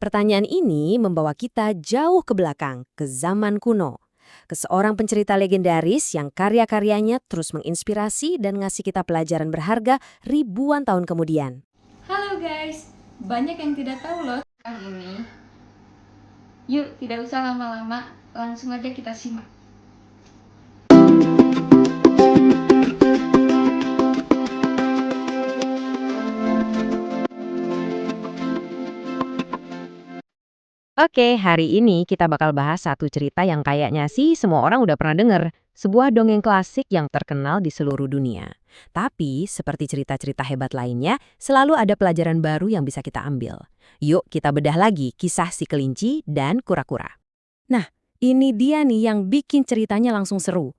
Pertanyaan ini membawa kita jauh ke belakang, ke zaman kuno. Ke seorang pencerita legendaris yang karya-karyanya terus menginspirasi dan ngasih kita pelajaran berharga ribuan tahun kemudian. Halo guys, banyak yang tidak tahu loh tentang ini. Yuk, tidak usah lama-lama, langsung aja kita simak. Oke, hari ini kita bakal bahas satu cerita yang kayaknya sih semua orang udah pernah denger. Sebuah dongeng klasik yang terkenal di seluruh dunia. Tapi, seperti cerita-cerita hebat lainnya, selalu ada pelajaran baru yang bisa kita ambil. Yuk kita bedah lagi kisah si kelinci dan kura-kura. Nah, ini dia nih yang bikin ceritanya langsung seru.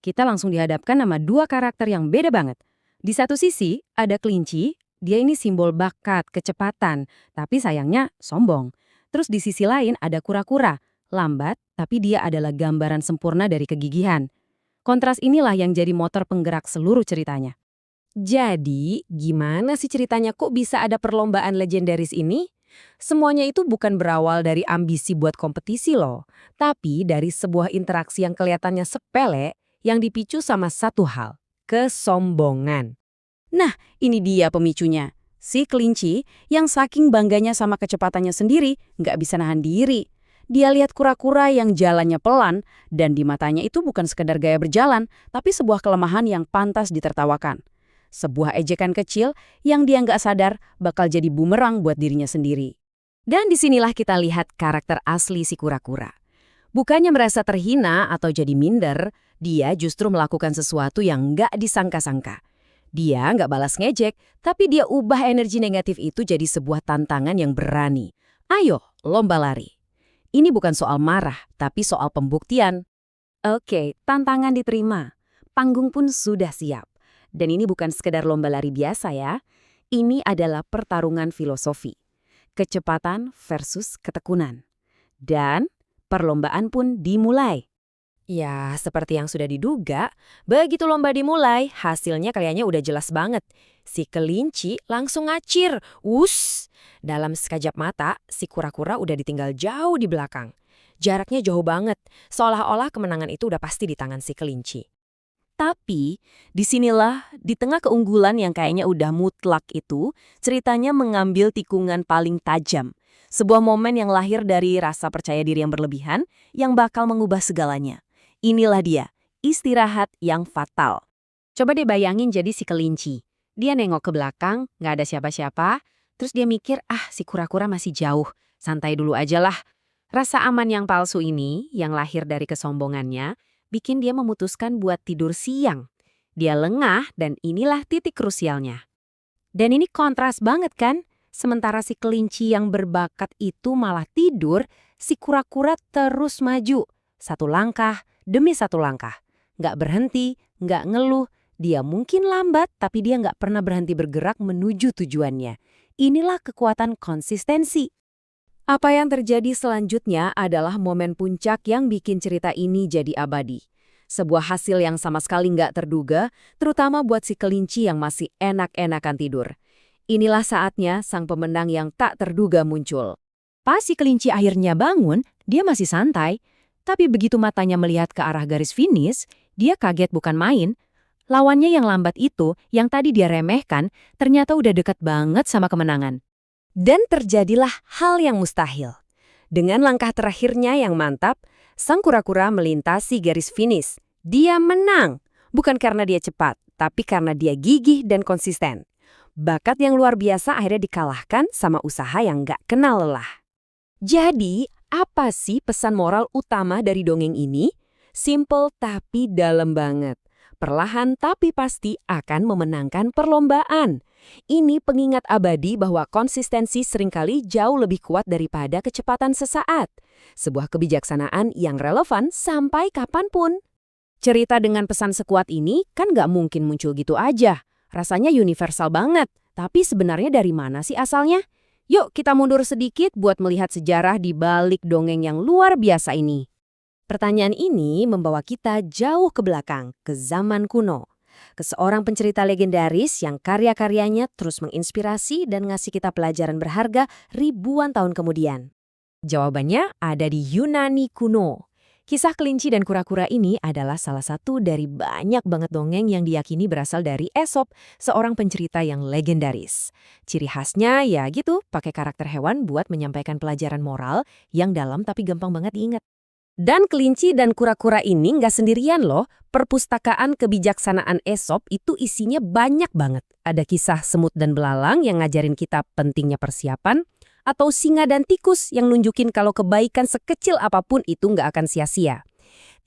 Kita langsung dihadapkan sama dua karakter yang beda banget. Di satu sisi, ada kelinci, dia ini simbol bakat, kecepatan, tapi sayangnya sombong. Terus di sisi lain ada kura-kura, lambat, tapi dia adalah gambaran sempurna dari kegigihan. Kontras inilah yang jadi motor penggerak seluruh ceritanya. Jadi, gimana sih ceritanya kok bisa ada perlombaan legendaris ini? Semuanya itu bukan berawal dari ambisi buat kompetisi loh, tapi dari sebuah interaksi yang kelihatannya sepele yang dipicu sama satu hal, kesombongan. Nah, ini dia pemicunya. Si kelinci yang saking bangganya sama kecepatannya sendiri nggak bisa nahan diri. Dia lihat kura-kura yang jalannya pelan dan di matanya itu bukan sekedar gaya berjalan, tapi sebuah kelemahan yang pantas ditertawakan. Sebuah ejekan kecil yang dia nggak sadar bakal jadi bumerang buat dirinya sendiri. Dan disinilah kita lihat karakter asli si kura-kura. Bukannya merasa terhina atau jadi minder, dia justru melakukan sesuatu yang nggak disangka-sangka. Dia nggak balas ngejek, tapi dia ubah energi negatif itu jadi sebuah tantangan yang berani. Ayo, lomba lari. Ini bukan soal marah, tapi soal pembuktian. Oke, tantangan diterima. Panggung pun sudah siap. Dan ini bukan sekedar lomba lari biasa ya. Ini adalah pertarungan filosofi. Kecepatan versus ketekunan. Dan perlombaan pun dimulai. Ya, seperti yang sudah diduga, begitu lomba dimulai, hasilnya kayaknya udah jelas banget. Si kelinci langsung ngacir, wuss! Dalam sekejap mata, si kura-kura udah ditinggal jauh di belakang. Jaraknya jauh banget, seolah-olah kemenangan itu udah pasti di tangan si kelinci. Tapi, disinilah, di tengah keunggulan yang kayaknya udah mutlak itu, ceritanya mengambil tikungan paling tajam. Sebuah momen yang lahir dari rasa percaya diri yang berlebihan, yang bakal mengubah segalanya. Inilah dia, istirahat yang fatal. Coba deh bayangin jadi si kelinci. Dia nengok ke belakang, nggak ada siapa-siapa, terus dia mikir, si kura-kura masih jauh, santai dulu aja lah. Rasa aman yang palsu ini, yang lahir dari kesombongannya, bikin dia memutuskan buat tidur siang. Dia lengah dan inilah titik krusialnya. Dan ini kontras banget kan? Sementara si kelinci yang berbakat itu malah tidur, si kura-kura terus maju. Satu langkah demi satu langkah. Nggak berhenti, nggak ngeluh. Dia mungkin lambat, tapi dia nggak pernah berhenti bergerak menuju tujuannya. Inilah kekuatan konsistensi. Apa yang terjadi selanjutnya adalah momen puncak yang bikin cerita ini jadi abadi. Sebuah hasil yang sama sekali nggak terduga, terutama buat si kelinci yang masih enak-enakan tidur. Inilah saatnya sang pemenang yang tak terduga muncul. Pas si kelinci akhirnya bangun, dia masih santai. Tapi begitu matanya melihat ke arah garis finish, dia kaget bukan main. Lawannya yang lambat itu, yang tadi dia remehkan, ternyata udah dekat banget sama kemenangan. Dan terjadilah hal yang mustahil. Dengan langkah terakhirnya yang mantap, sang kura-kura melintasi garis finish. Dia menang, bukan karena dia cepat, tapi karena dia gigih dan konsisten. Bakat yang luar biasa akhirnya dikalahkan sama usaha yang nggak kenal lelah. Jadi, apa sih pesan moral utama dari dongeng ini? Simple tapi dalam banget. Perlahan tapi pasti akan memenangkan perlombaan. Ini pengingat abadi bahwa konsistensi seringkali jauh lebih kuat daripada kecepatan sesaat. Sebuah kebijaksanaan yang relevan sampai kapanpun. Cerita dengan pesan sekuat ini kan nggak mungkin muncul gitu aja. Rasanya universal banget. Tapi sebenarnya dari mana sih asalnya? Yuk kita mundur sedikit buat melihat sejarah di balik dongeng yang luar biasa ini. Pertanyaan ini membawa kita jauh ke belakang, ke zaman kuno. ke seorang pencerita legendaris yang karya-karyanya terus menginspirasi dan ngasih kita pelajaran berharga ribuan tahun kemudian. Jawabannya ada di Yunani kuno. Kisah kelinci dan kura-kura ini adalah salah satu dari banyak banget dongeng yang diyakini berasal dari Aesop, seorang pencerita yang legendaris. Ciri khasnya ya gitu, pakai karakter hewan buat menyampaikan pelajaran moral yang dalam tapi gampang banget diingat. Dan kelinci dan kura-kura ini nggak sendirian loh. Perpustakaan kebijaksanaan Aesop itu isinya banyak banget. Ada kisah semut dan belalang yang ngajarin kita pentingnya persiapan, atau singa dan tikus yang nunjukin kalau kebaikan sekecil apapun itu nggak akan sia-sia.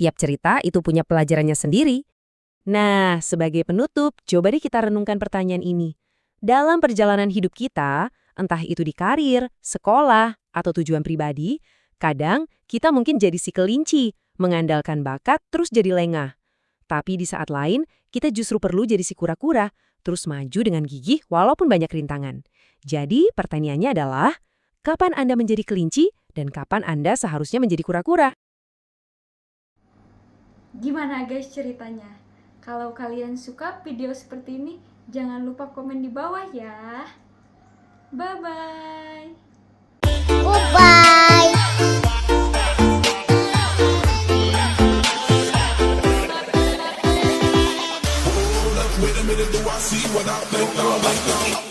Tiap cerita itu punya pelajarannya sendiri. Nah, sebagai penutup, coba deh kita renungkan pertanyaan ini. Dalam perjalanan hidup kita, entah itu di karir, sekolah, atau tujuan pribadi, kadang kita mungkin jadi si kelinci, mengandalkan bakat terus jadi lengah. Tapi di saat lain, kita justru perlu jadi si kura-kura, terus maju dengan gigih walaupun banyak rintangan. Jadi pertanyaannya adalah, kapan Anda menjadi kelinci dan kapan Anda seharusnya menjadi kura-kura? Gimana guys ceritanya? Kalau kalian suka video seperti ini, jangan lupa komen di bawah ya. Bye-bye. Goodbye. Wait a minute, do I see what I think?